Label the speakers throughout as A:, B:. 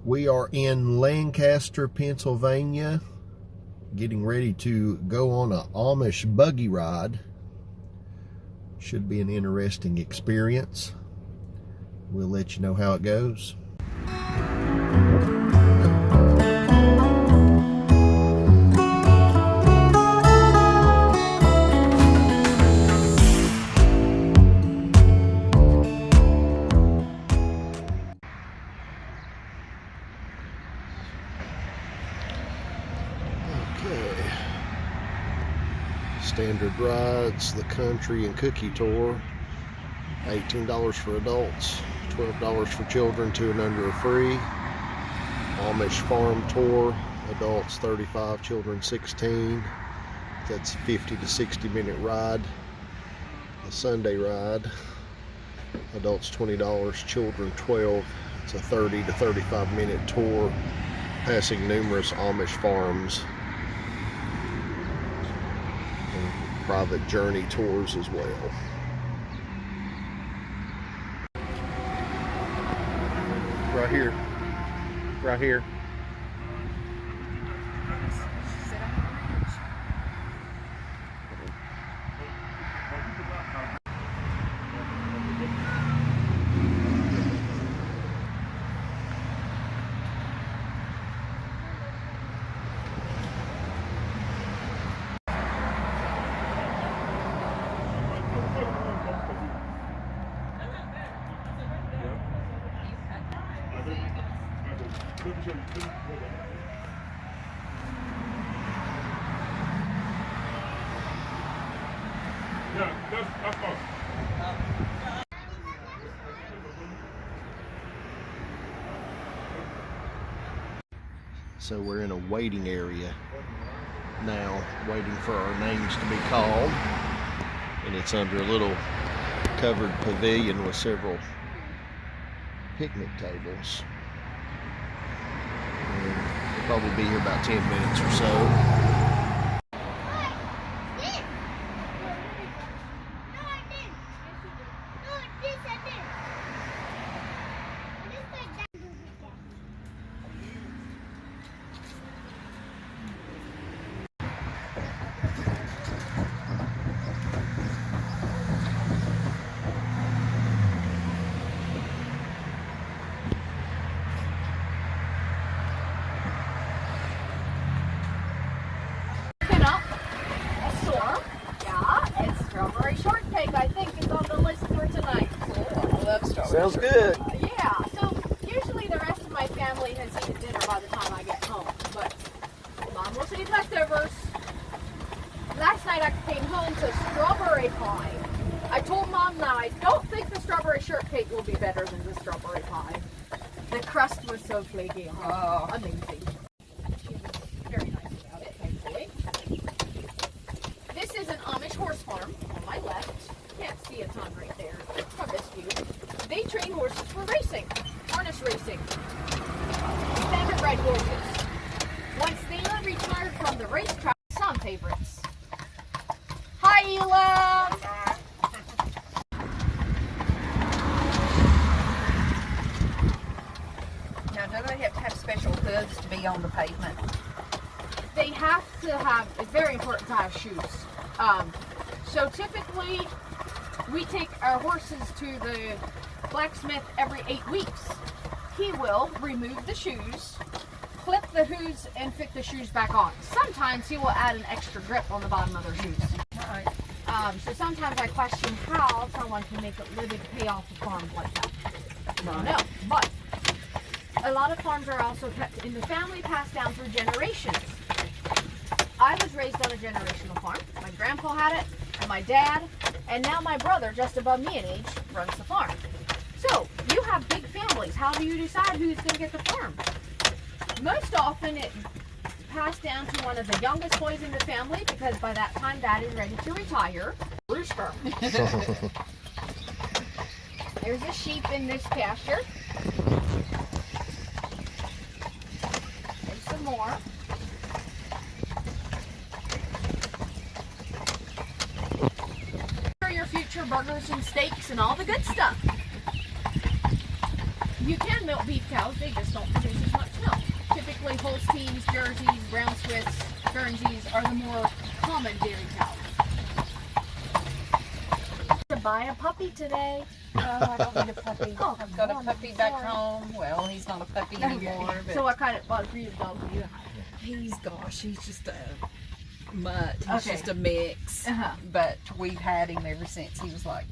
A: We are in Lancaster, Pennsylvania, getting ready to go on an Amish buggy ride. Should be an interesting experience. We'll let you know how it goes. Standard rides, the country and cookie tour, $18 for adults, $12 for children, 2 and under are free. Amish farm tour, adults 35, children 16. That's a 50 to 60 minute ride. A Sunday ride, adults $20, children 12. It's a 30 to 35 minute tour, passing numerous Amish farms. Private journey tours as well. Right here. Right here. So we're in a waiting area now, waiting for our names to be called, and it's under a little covered pavilion with several picnic tables. And we'll probably be here about 10 minutes or so.
B: I think is on the list for tonight. I love strawberry.
A: Sounds good.
B: Yeah, so usually the rest of my family has eaten dinner by the time I get home, but Mom will save leftovers. Last night I came home to strawberry pie. I told Mom now I don't think the strawberry shortcake will be better than the strawberry pie. The crust was so flaky. Oh, amazing. She was very nice about it, thankfully. This is an Amish horse farm on my left. Can't see a ton right there from this view. They train horses for racing, harness racing, standardbred horses. Once they are retired from the racetrack, some favorites. Hi, Ela!
C: Now, do they have to have special hooves to be on the pavement?
B: They have to have, it's very important to have shoes. So typically, we take our horses to the blacksmith every 8 weeks. He will remove the shoes, clip the hooves, and fit the shoes back on. Sometimes he will add an extra grip on the bottom of their shoes.
C: Right.
B: So sometimes I question how someone can make a living pay off a farm like that. I don't know, but a lot of farms are also kept in the family, passed down through generations. I was raised on a generational farm. My grandpa had it, and my dad, and now my brother, just above me in age, runs the farm. So, you have big families. How do you decide who's going to get the farm? Most often, it's passed down to one of the youngest boys in the family, because by that time, Dad is ready to retire. Rooster. There's a sheep in this pasture. There's some more. For your future burgers and steaks and all the good stuff. You can milk beef cows, they just don't produce as much milk. Typically Holsteins, Jerseys, Brown Swiss, Guernseys are the more common dairy cows. To buy a puppy today.
C: Oh, I don't need a puppy.
B: Oh,
C: I've got a
B: Mom,
C: puppy
B: I'm
C: back
B: sorry.
C: home. Well, he's not a puppy anymore. But
B: So what kind of breed of dog do you have?
C: he's just a mutt. He's
B: Okay.
C: just a mix.
B: Uh-huh.
C: But we've had him ever since he was like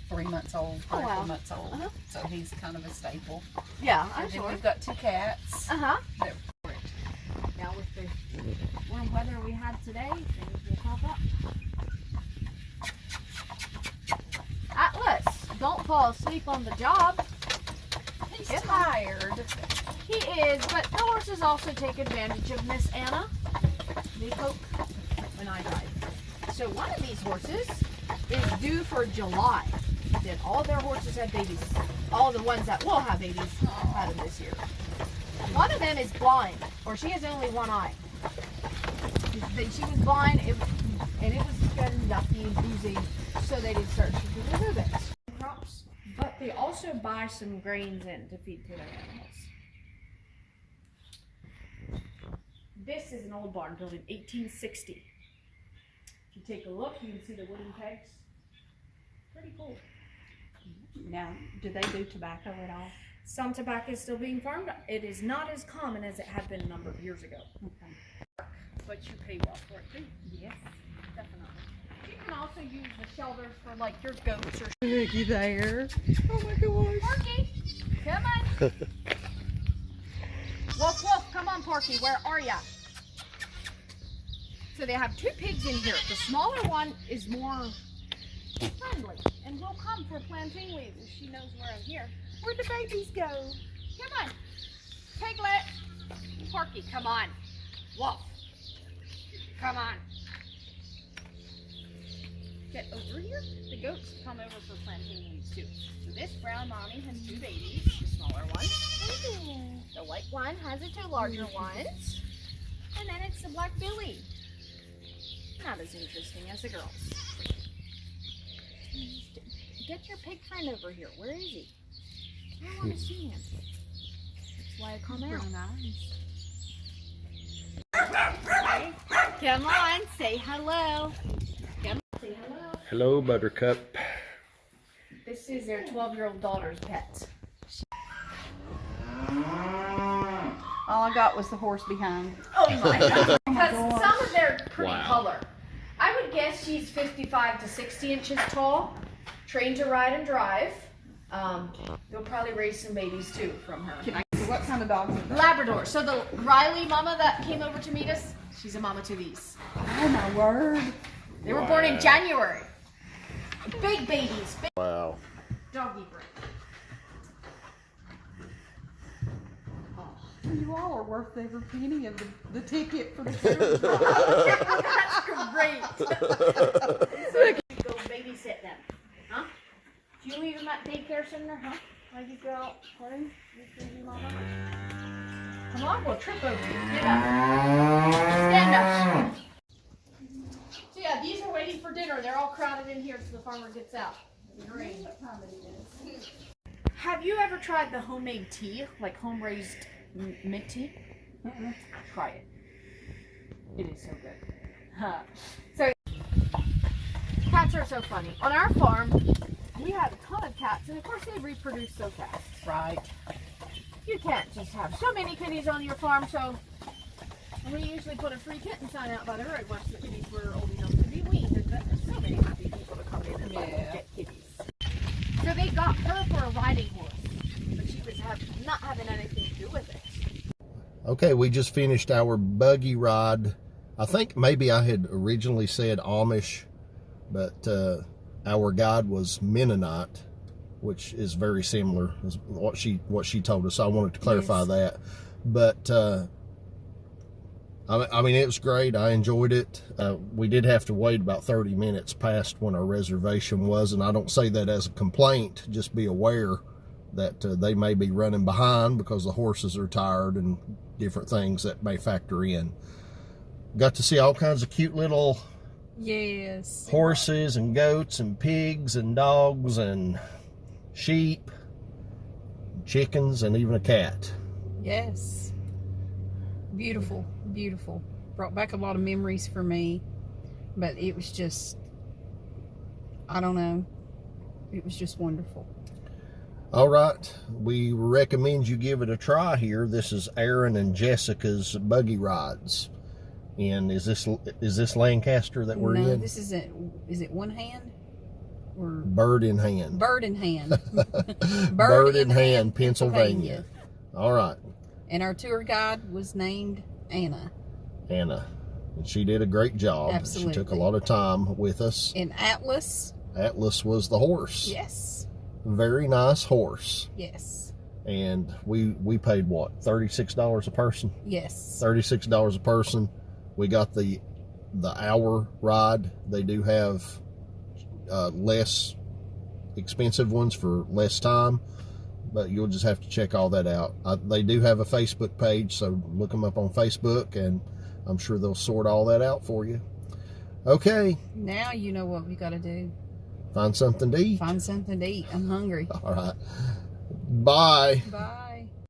C: 3 months old, 3 or 4
B: wow.
C: months old.
B: Uh-huh.
C: So he's kind of a staple.
B: Yeah, I'm
C: And then
B: sure.
C: we've got 2 cats.
B: Uh-huh.
C: that-
B: Now with the warm weather we had today, things will pop up. Atlas, don't fall asleep on the job.
C: He's
B: Get
C: tired.
B: He is, but the horses also take advantage of Miss Anna. They poke when I drive. So one of these horses is due for July. Then all their horses have babies. All the ones that will have babies had them this year. One of them is blind, or she has only one eye. She was blind, and it was getting yucky and boozy, so they did search to remove it. Crops, but they also buy some grains in to feed to their animals. This is an old barn built in 1860. If you take a look, you can see the wooden pegs. Pretty cool.
D: Now, do they do tobacco at all?
B: Some tobacco is still being farmed. It is not as common as it had been a number of years ago.
D: Okay.
B: But you pay well for it too.
D: Yes.
B: Definitely. You can also use the shelters for like your goats or
C: Looky there. Oh my gosh.
B: Porky. Come on. Woof woof, come on Porky, where are ya? So they have 2 pigs in here. The smaller one is more friendly and will come for plantain leaves if she knows where I'm here. Where'd the babies go? Come on. Piglet. Porky, come on. Woof. Come on. Get over here. The goats come over for plantain leaves too. So this brown mommy has 2 babies, the smaller one. The white one has the 2 larger ones. And then it's the black Billy. Not as interesting as the girls. Get your pig friend over here. Where is he? I don't want to see him. That's why I come out. Come on, say hello. Come on, say hello.
A: Hello, Buttercup.
B: This is their 12-year-old daughter's pet.
C: All I got was the horse behind.
B: Oh my god. Because some of their pretty
A: Wow.
B: color. I would guess she's 55 to 60 inches tall, trained to ride and drive. They'll probably raise some babies too from her.
C: What kind of dogs are they?
B: Labrador. So the Riley mama that came over to meet us, she's a mama to these.
C: Oh my word.
B: They were born in January. Big babies, big
A: Wow.
B: doggy breed.
C: You all are worth every penny of the ticket for the children.
B: That's great. So go babysit them, huh? Do you leave them at daycare center, huh? Like you go out playing? You crazy mama? Come on, we'll trip over you. Get up. Stand up. So yeah, these are waiting for dinner. They're all crowded in here till the farmer gets out. Great. Have you ever tried the homemade tea, like home-raised mint tea? Try it. It is so good. So, cats are so funny. On our farm, we had a ton of cats, and of course they reproduce so fast.
C: Right.
B: You can't just have so many kitties on your farm, so we usually put a free kitten sign out by the road once the kitties were old enough to be weaned, and there's so many happy people to come in and get kitties. So they got her for a riding horse, but she was not having anything to do with it.
A: Okay, we just finished our buggy ride. I think maybe I had originally said Amish, but our guide was Mennonite, which is very similar as what she told us. I wanted to clarify that. But I mean, it was great. I enjoyed it. We did have to wait about 30 minutes past when our reservation was, and I don't say that as a complaint. Just be aware that they may be running behind because the horses are tired and different things that may factor in. Got to see all kinds of cute little horses and goats and pigs and dogs and sheep. chickens, and even a cat.
C: Yes. Beautiful, beautiful. Brought back a lot of memories for me, but it was just, I don't know, it was just wonderful.
A: All right, we recommend you give it a try here. This is Aaron and Jessica's buggy rides. And is this Lancaster that we're in?
C: This isn't. Is it One Hand? Or
A: Bird in Hand.
C: Bird in Hand.
A: Bird in Hand, Pennsylvania. All right.
C: And our tour guide was named Anna.
A: Anna. And she did a great job.
C: Absolutely.
A: She took a lot of time with us.
C: And Atlas.
A: Atlas was the horse.
C: Yes.
A: Very nice horse.
C: Yes.
A: And we paid what, $36 a person?
C: Yes.
A: $36 a person. We got the hour ride. They do have less expensive ones for less time, but you'll just have to check all that out. They do have a Facebook page, so look them up on Facebook, and I'm sure they'll sort all that out for you. Okay.
C: Now you know what we got to do.
A: Find something to eat.
C: Find something to eat. I'm hungry.
A: All right. Bye.
C: Bye.